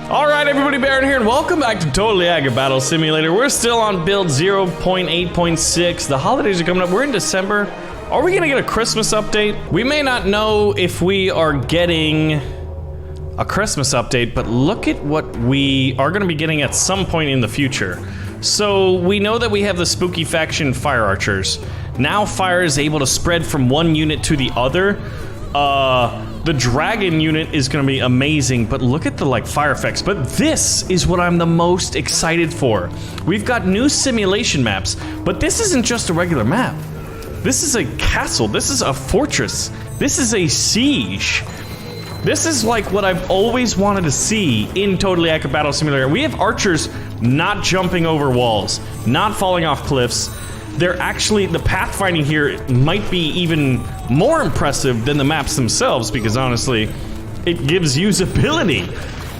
Alright everybody, Baron here, and welcome back to Totally Accurate Battle Simulator. We're still on build 0.8.6. The holidays are coming up. We're in December. Are we gonna get a Christmas update? We may not know if we are getting a Christmas update, but look at what we are gonna be getting at some point in the future. So we know that we have the spooky faction fire archers. Now fire is able to spread from one unit to the other. The dragon unit is gonna be amazing, but look at the fire effects. But this is what I'm the most excited for. We've got new simulation maps, but this isn't just a regular map. This is a castle, this is a fortress, this is a siege. This is like what I've always wanted to see in Totally Accurate Battle Simulator. We have archers not jumping over walls, not falling off cliffs. They're actually, the pathfinding here might be even more impressive than the maps themselves, because honestly, it gives usability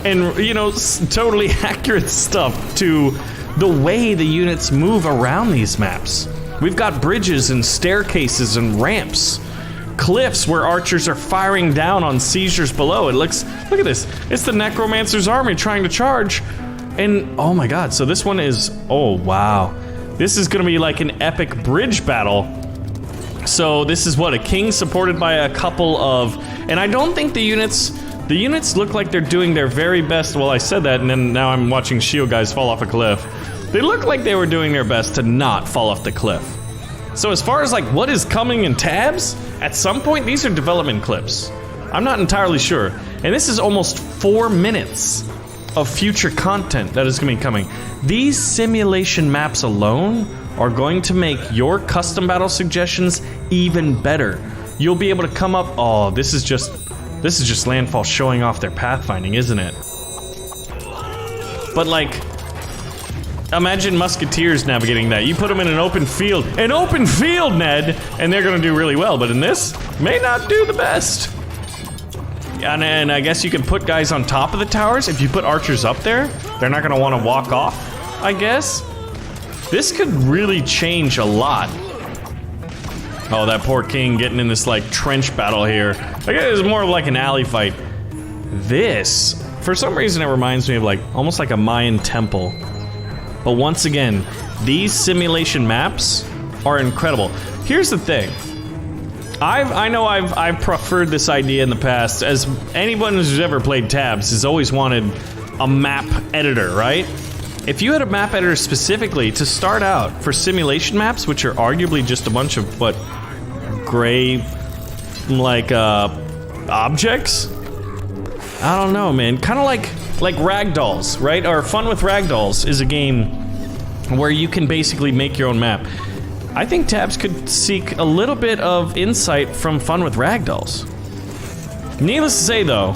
and, you know, totally accurate stuff to the way the units move around these maps. We've got bridges and staircases and ramps, cliffs where archers are firing down on seizures below. Look at this. It's the Necromancer's army trying to charge. And oh my god, so this one is, oh wow. This is gonna be like an epic bridge battle. So this is what, a king supported by a couple of, and I don't think the units look like they're doing their very best. Well, I said that and then now I'm watching shield guys fall off a cliff. They look like they were doing their best to not fall off the cliff. So as far as like what is coming in tabs, at some point these are development clips. I'm not entirely sure. And this is almost 4 minutes of future content that is going to be coming. These simulation maps alone are going to make your custom battle suggestions even better. You'll be able to come up, oh, this is just Landfall showing off their pathfinding, isn't it? But like, imagine musketeers navigating that. You put them in an open field, Ned, and they're gonna do really well, but in this, may not do the best. And I guess you can put guys on top of the towers. If you put archers up there, they're not gonna wanna walk off, I guess. This could really change a lot. Oh, that poor king getting in this like trench battle here. I guess it's more of like an alley fight. This, for some reason it reminds me of like, almost like a Mayan temple. But once again, these simulation maps are incredible. Here's the thing. I know I've preferred this idea in the past, as anyone who's ever played tabs has always wanted a map editor, right? If you had a map editor specifically to start out for simulation maps, which are arguably just a bunch of, what, gray, like, objects? I don't know, man. Kind of like Ragdolls, right? Or Fun with Ragdolls is a game where you can basically make your own map. I think tabs could seek a little bit of insight from Fun with Ragdolls. Needless to say though,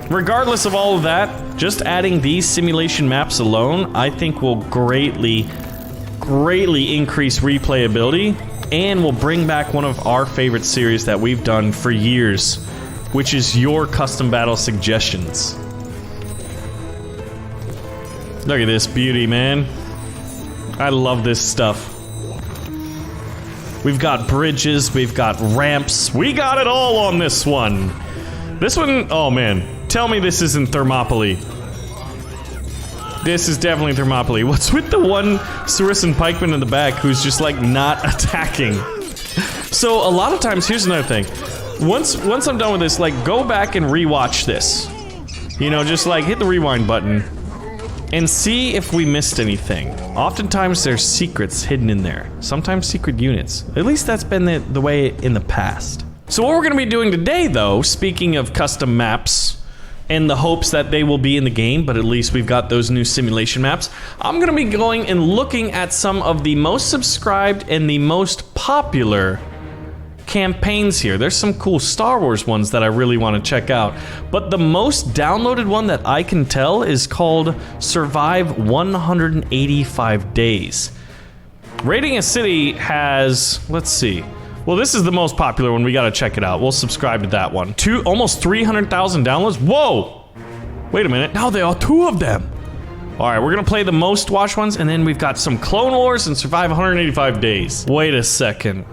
regardless of all of that, just adding these simulation maps alone, I think will greatly increase replayability and will bring back one of our favorite series that we've done for years, which is your custom battle suggestions. Look at this beauty, man. I love this stuff. We've got bridges, we've got ramps, we got it all on this one. This one, oh man, tell me this isn't Thermopylae. This is definitely Thermopylae. What's with the one Khorasan pikeman in the back who's just like not attacking? So a lot of times, here's another thing. Once I'm done with this, like go back and rewatch this. You know, just like hit the rewind button and see if we missed anything. Oftentimes there's secrets hidden in there. Sometimes secret units. At least that's been the way in the past. So what we're gonna be doing today though, speaking of custom maps, in the hopes that they will be in the game, but at least we've got those new simulation maps, I'm gonna be going and looking at some of the most subscribed and the most popular campaigns here. There's some cool Star Wars ones that I really want to check out, but the most downloaded one that I can tell is called Survive 185 Days. Raiding a City has, let's see, well this is the most popular one, we gotta check it out. We'll subscribe to that one. Almost 300,000 downloads? Whoa! Wait a minute, now there are 2 of them! Alright, we're gonna play the most watched ones, and then we've got some Clone Wars and Survive 185 Days. Wait a second.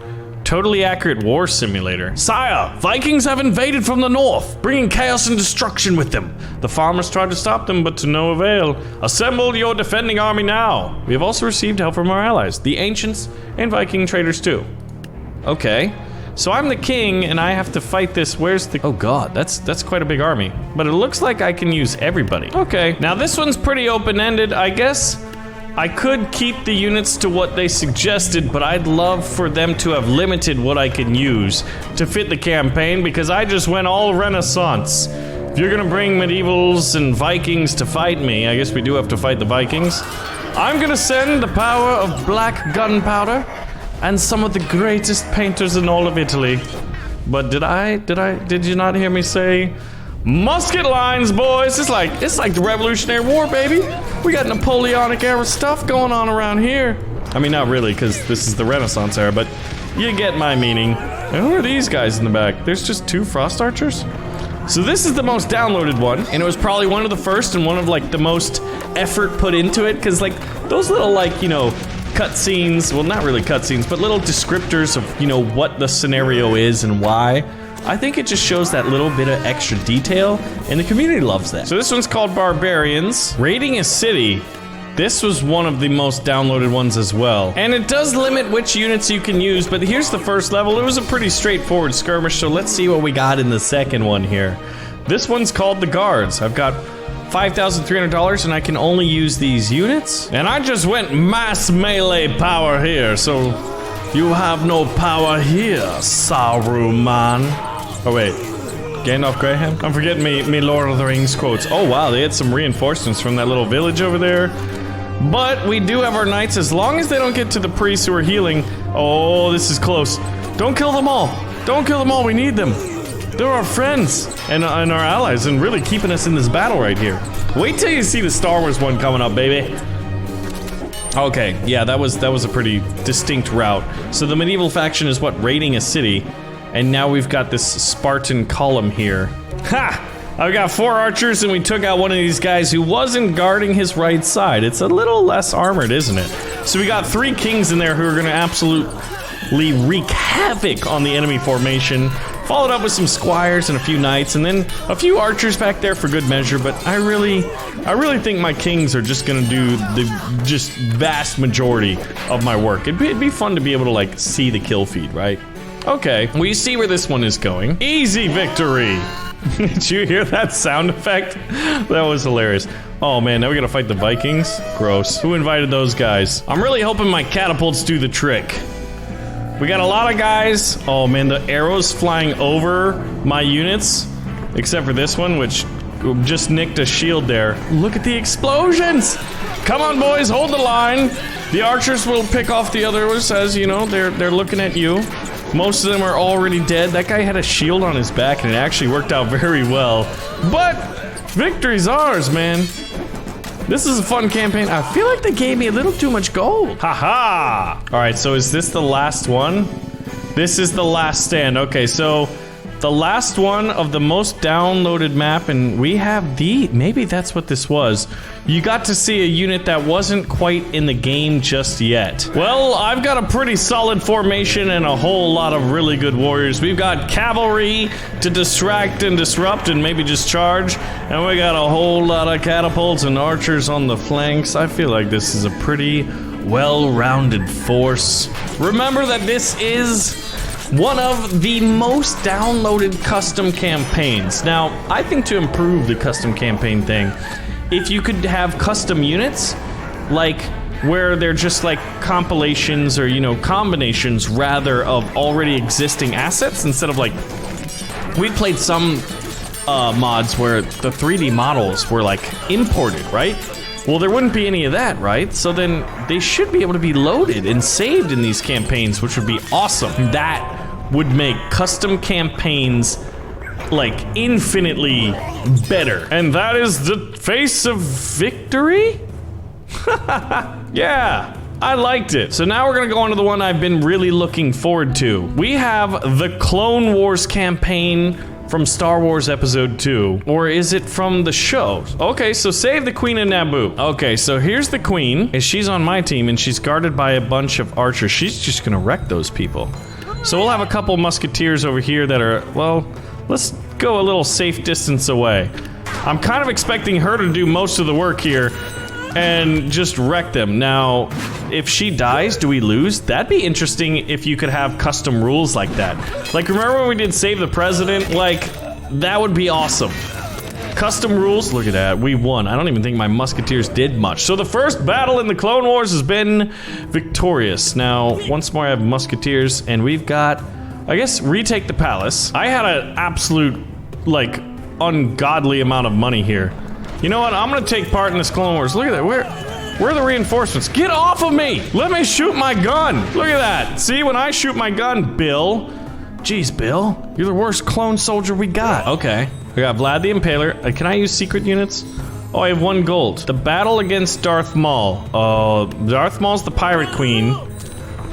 totally accurate war simulator. Sire, Vikings have invaded from the north, bringing chaos and destruction with them. The farmers tried to stop them, but to no avail. Assemble your defending army now. We have also received help from our allies, the ancients and Viking traders too. Okay. So I'm the king, and I have to fight this. Where's the... Oh god, that's quite a big army. But it looks like I can use everybody. Okay, now this one's pretty open-ended. I guess I could keep the units to what they suggested, but I'd love for them to have limited what I can use to fit the campaign, because I just went all Renaissance. If you're gonna bring medievals and Vikings to fight me, I guess we do have to fight the Vikings. I'm gonna send the power of black gunpowder and some of the greatest painters in all of Italy. But did you not hear me say musket lines, boys? It's like the Revolutionary War, baby. We got Napoleonic era stuff going on around here. I mean, not really, because this is the Renaissance era, but you get my meaning. And who are these guys in the back? There's just 2 frost archers? So this is the most downloaded one, and it was probably one of the first and one of like the most effort put into it, because like those little like, you know, cutscenes, well not really cutscenes, but little descriptors of, you know, what the scenario is and why. I think it just shows that little bit of extra detail, and the community loves that. So this one's called Barbarians. Raiding a city. This was one of the most downloaded ones as well. And it does limit which units you can use, but here's the first level. It was a pretty straightforward skirmish, so let's see what we got in the second one here. This one's called the Guards. I've got $5,300 and I can only use these units. And I just went mass melee power here, so you have no power here, Saruman. Oh wait, Gandalf Graham? I'm forgetting me Lord of the Rings quotes. Oh wow, they had some reinforcements from that little village over there. But we do have our knights, as long as they don't get to the priests who are healing. Oh, this is close. Don't kill them all. Don't kill them all, we need them. They're our friends and our allies and really keeping us in this battle right here. Wait till you see the Star Wars one coming up, baby. Okay, yeah, that was a pretty distinct route. So the medieval faction is what, raiding a city, and now we've got this Spartan column here. Ha! I've got 4 archers and we took out one of these guys who wasn't guarding his right side. It's a little less armored, isn't it? So we got 3 kings in there who are gonna absolutely wreak havoc on the enemy formation. Followed up with some squires and a few knights, and then a few archers back there for good measure, but I really think my kings are just gonna do the just vast majority of my work. It'd be fun to be able to like see the kill feed, right? Okay, well you see where this one is going. Easy victory! Did you hear that sound effect? That was hilarious. Oh man, now we gotta fight the Vikings? Gross. Who invited those guys? I'm really hoping my catapults do the trick. We got a lot of guys. Oh man, the arrows flying over my units, except for this one, which just nicked a shield there. Look at the explosions! Come on, boys, hold the line. The archers will pick off the others, as you know, they're looking at you. Most of them are already dead. That guy had a shield on his back, and it actually worked out very well. But victory's ours, man. This is a fun campaign. I feel like they gave me a little too much gold. Haha! All right, so is this the last one? This is the last stand. Okay, so the last one of the most downloaded map, and we have maybe that's what this was. You got to see a unit that wasn't quite in the game just yet. Well, I've got a pretty solid formation and a whole lot of really good warriors. We've got cavalry to distract and disrupt and maybe just charge. And we got a whole lot of catapults and archers on the flanks. I feel like this is a pretty well-rounded force. Remember that this is one of the most downloaded custom campaigns. Now, I think to improve the custom campaign thing, if you could have custom units, like where they're just like compilations or, you know, combinations rather of already existing assets, instead of like, we played some mods where the 3D models were like imported, right? Well, there wouldn't be any of that, right? So then they should be able to be loaded and saved in these campaigns, which would be awesome. That would make custom campaigns like infinitely better. And that is the face of victory? Yeah, I liked it. So now we're gonna go on to the one I've been really looking forward to. We have the Clone Wars campaign from Star Wars Episode 2. Or is it from the show? Okay, so save the Queen of Naboo. Okay, so here's the Queen, and she's on my team, and she's guarded by a bunch of archers. She's just gonna wreck those people. So we'll have a couple musketeers over here that are, well, let's go a little safe distance away. I'm kind of expecting her to do most of the work here and just wreck them. Now, if she dies, do we lose? That'd be interesting if you could have custom rules like that. Like, remember when we did Save the President? Like, that would be awesome. Custom rules, look at that, we won. I don't even think my musketeers did much. So the first battle in the Clone Wars has been victorious. Now, once more I have musketeers, and we've got, I guess, retake the palace. I had an absolute, like, ungodly amount of money here. You know what, I'm gonna take part in this Clone Wars. Look at that, where are the reinforcements? Get off of me! Let me shoot my gun! Look at that, see, when I shoot my gun, Bill. Jeez, Bill, you're the worst clone soldier we got. Okay. We got Vlad the Impaler. Can I use secret units? Oh, I have 1 gold. The battle against Darth Maul. Oh, Darth Maul's the Pirate Queen.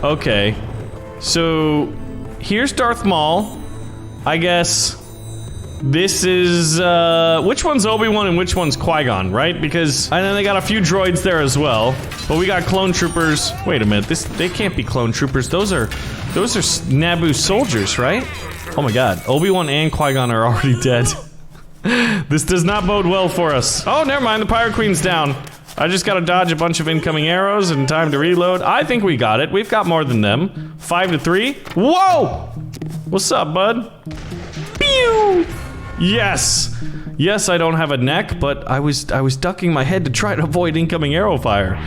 Okay. So, here's Darth Maul. I guess this is, which one's Obi-Wan and which one's Qui-Gon, right? Because, and then they got a few droids there as well. But we got clone troopers. Wait a minute, they can't be clone troopers. Those are Naboo soldiers, right? Oh my god, Obi-Wan and Qui-Gon are already dead. This does not bode well for us. Oh, never mind, the Pirate Queen's down. I just gotta dodge a bunch of incoming arrows and time to reload. I think we got it. We've got more than them. 5-3. Whoa! What's up, bud? Pew! Yes! Yes, I don't have a neck, but I was ducking my head to try to avoid incoming arrow fire.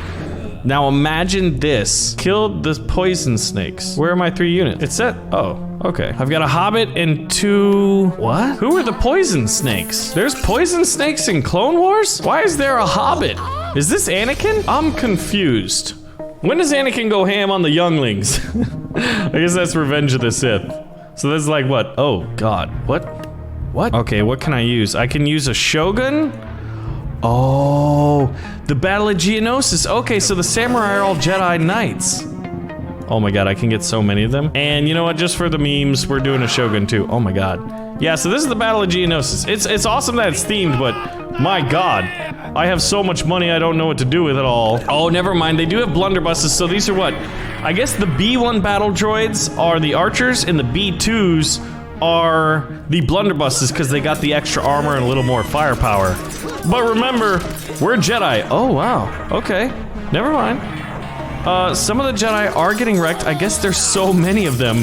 Now imagine this. Killed the poison snakes. Where are my 3 units? It said, oh, okay. I've got a hobbit and 2, what? Who are the poison snakes? There's poison snakes in Clone Wars? Why is there a hobbit? Is this Anakin? I'm confused. When does Anakin go ham on the younglings? I guess that's Revenge of the Sith. So that's like what? Oh god, what? What? Okay, what can I use? I can use a Shogun? Oh, the Battle of Geonosis. Okay, so the samurai are all Jedi Knights. Oh my god, I can get so many of them. And you know what, just for the memes, we're doing a Shogun too. Oh my god. Yeah, so this is the Battle of Geonosis. It's awesome that it's themed, but my god. I have so much money, I don't know what to do with it all. Oh, never mind, they do have blunderbusses, so these are what? I guess the B1 battle droids are the archers, and the B2s are the blunderbusses because they got the extra armor and a little more firepower. But remember, we're Jedi. Oh, wow. Okay. Never mind. Some of the Jedi are getting wrecked. I guess there's so many of them.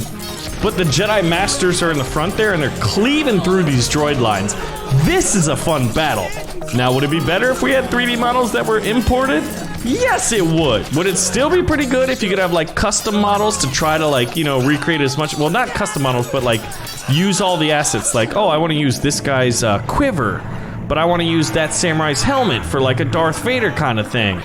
But the Jedi Masters are in the front there, and they're cleaving through these droid lines. This is a fun battle. Now, would it be better if we had 3D models that were imported? Yes, it would. Would it still be pretty good if you could have, like, custom models to try to, like, you know, recreate as much... Well, not custom models, but, like, use all the assets. Like, oh, I want to use this guy's quiver, but I want to use that samurai's helmet for, like, a Darth Vader kind of thing.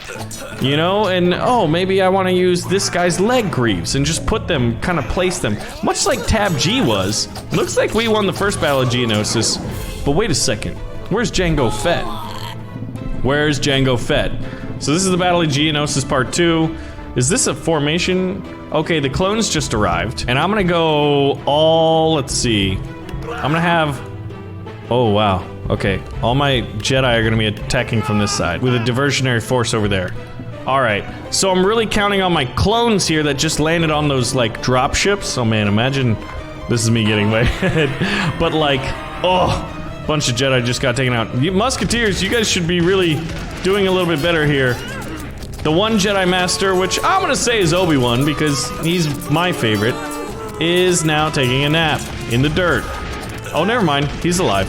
You know? And, oh, maybe I want to use this guy's leg greaves and just put them, kind of place them. Much like Tab G was. Looks like we won the first Battle of Geonosis. But wait a second. Where's Jango Fett? Where's Jango Fett? So this is the Battle of Geonosis Part 2. Is this a formation? Okay, the clones just arrived. And I'm gonna go all, let's see. I'm gonna have, oh wow. Okay, all my Jedi are gonna be attacking from this side with a diversionary force over there. All right, so I'm really counting on my clones here that just landed on those like drop ships. Oh man, imagine this is me getting way ahead. But like, oh, bunch of Jedi just got taken out. You Musketeers, you guys should be really doing a little bit better here. The one Jedi Master, which I'm gonna say is Obi-Wan because he's my favorite, is now taking a nap in the dirt. Oh, never mind, he's alive.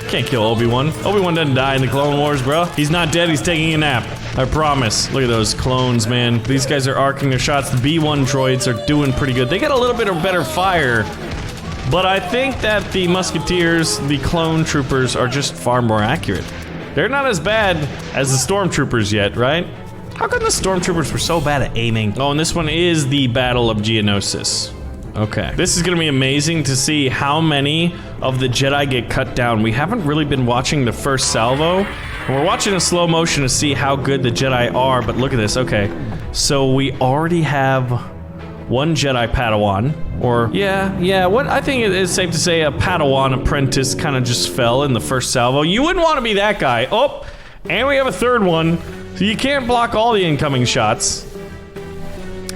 Can't kill Obi-Wan. Obi-Wan doesn't die in the Clone Wars, bro. He's not dead, he's taking a nap. I promise. Look at those clones, man. These guys are arcing their shots. The B1 droids are doing pretty good. They got a little bit of better fire, but I think that the Musketeers, the clone troopers, are just far more accurate. They're not as bad as the Stormtroopers yet, right? How come the Stormtroopers were so bad at aiming? Oh, and this one is the Battle of Geonosis. Okay. This is gonna be amazing to see how many of the Jedi get cut down. We haven't really been watching the first salvo, and we're watching in slow motion to see how good the Jedi are, but look at this, okay. So we already have one Jedi Padawan, or, yeah, what I think it is safe to say a Padawan apprentice kind of just fell in the first salvo. You wouldn't want to be that guy. Oh, and we have a third one, so you can't block all the incoming shots.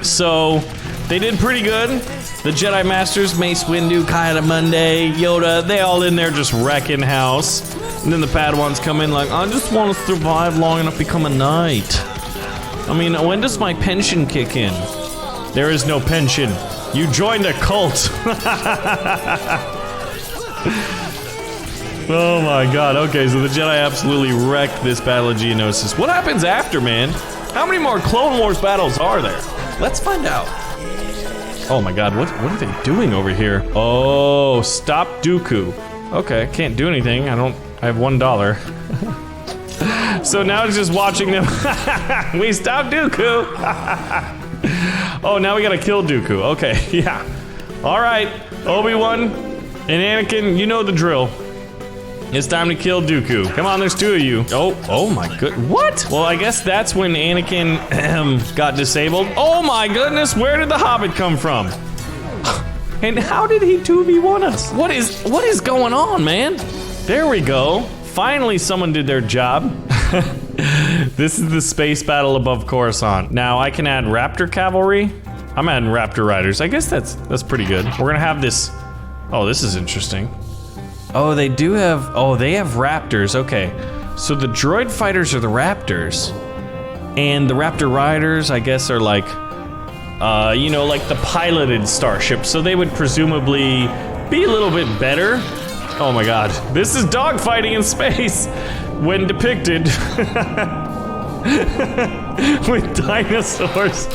So, they did pretty good. The Jedi Masters, Mace Windu, Ki-Adi-Mundi, Yoda, they all in there just wrecking house. And then the Padawans come in like, I just want to survive long enough to become a knight. I mean, when does my pension kick in? There is no pension. You joined a cult. Oh my god, okay, so the Jedi absolutely wrecked this battle of Geonosis. What happens after, man? How many more Clone Wars battles are there? Let's find out. Oh my god, what are they doing over here? Oh, stop Dooku. Okay, can't do anything. I have $1. So now it's just watching them. We stopped Dooku. Oh, now we gotta kill Dooku. Okay, yeah. Alright, Obi-Wan and Anakin, you know the drill. It's time to kill Dooku. Come on, there's 2 of you. Oh my good. What? Well, I guess that's when Anakin got disabled. Oh my goodness, where did the Hobbit come from? And how did he 2v1 us? What is going on, man? There we go. Finally, someone did their job. This is the space battle above Khorasan. Now, I can add Raptor Cavalry. I'm adding Raptor Riders. I guess that's pretty good. We're gonna have this. Oh, this is interesting. Oh, they do have, they have Raptors, okay. So the droid fighters are the Raptors. And the Raptor Riders, I guess, are like, you know, like the piloted starships. So they would presumably be a little bit better. Oh my god, this is dogfighting in space when depicted with dinosaurs.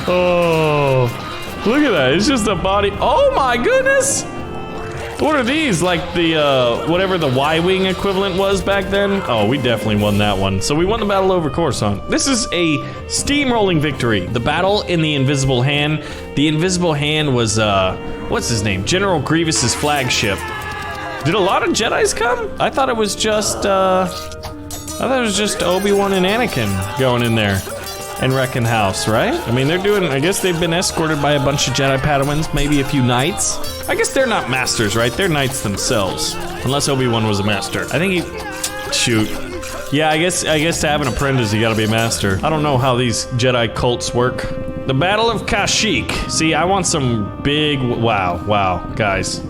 Oh, look at that, it's just a body. Oh my goodness! What are these? Like the, whatever the Y-Wing equivalent was back then? Oh, we definitely won that one. So we won the battle over Khorasan. This is a steamrolling victory. The battle in the Invisible Hand. The Invisible Hand was, what's his name? General Grievous's flagship. Did a lot of Jedis come? I thought it was just, Obi-Wan and Anakin going in there and wrecking house, right? I mean, they're doing, I guess they've been escorted by a bunch of Jedi Padawans, maybe a few knights. I guess they're not masters, right? They're knights themselves. Unless Obi-Wan was a master. I think he, shoot. Yeah, I guess to have an apprentice, you gotta be a master. I don't know how these Jedi cults work. The Battle of Kashyyyk. See, I want some big, wow, guys.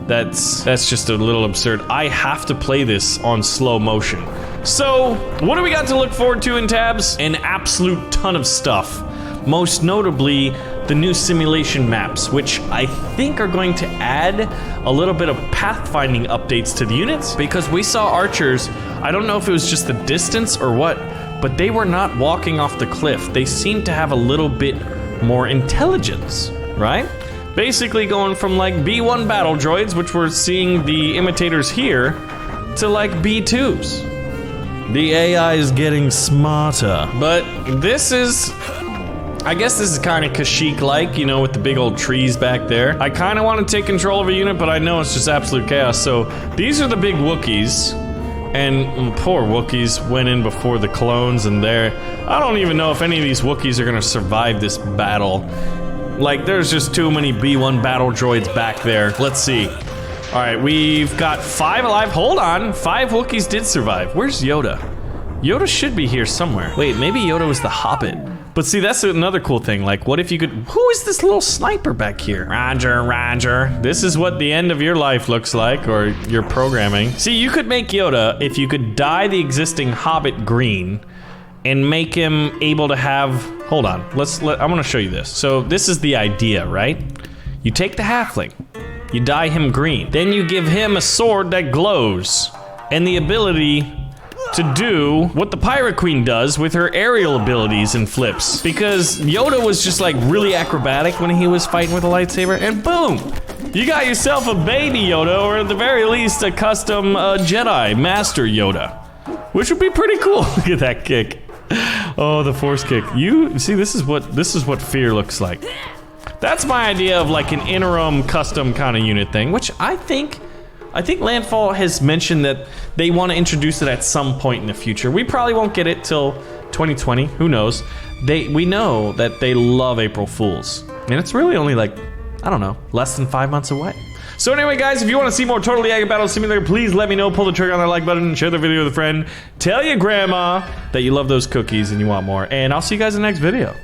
That's just a little absurd. I have to play this on slow motion. So, what do we got to look forward to in tabs? An absolute ton of stuff. Most notably, the new simulation maps, which I think are going to add a little bit of pathfinding updates to the units, because we saw archers, I don't know if it was just the distance or what, but they were not walking off the cliff. They seemed to have a little bit more intelligence, right? Basically going from like B1 battle droids, which we're seeing the imitators here, to like B2s. The AI is getting smarter. But this is, I guess this is kind of Kashyyyk-like, you know, with the big old trees back there. I kind of want to take control of a unit, but I know it's just absolute chaos. So these are the big Wookiees. And poor Wookiees went in before the clones, and I don't even know if any of these Wookiees are gonna survive this battle. Like, there's just too many B1 battle droids back there. Let's see. All right, we've got 5 alive. Hold on, 5 Wookiees did survive. Where's Yoda? Yoda should be here somewhere. Wait, maybe Yoda was the Hobbit. But see, that's another cool thing. Like, what if you could, who is this little sniper back here? Roger. This is what the end of your life looks like, or your programming. See, you could make Yoda if you could dye the existing Hobbit green and make him able to have, hold on, I'm gonna show you this. So this is the idea, right? You take the halfling, you dye him green, then you give him a sword that glows, and the ability to do what the Pirate Queen does with her aerial abilities and flips. Because Yoda was just like really acrobatic when he was fighting with a lightsaber, and boom! You got yourself a baby Yoda, or at the very least a custom Jedi Master Yoda. Which would be pretty cool. Look at that kick. Oh, the force kick. You see, this is what fear looks like. That's my idea of like an interim custom kind of unit thing, which I think Landfall has mentioned that they want to introduce it at some point in the future. We probably won't get it till 2020, who knows. We know that they love April Fools. And it's really only like, I don't know, less than 5 months away. So anyway, guys, if you want to see more Totally Agate Battle Simulator, please let me know. Pull the trigger on that like button and share the video with a friend. Tell your grandma that you love those cookies and you want more. And I'll see you guys in the next video.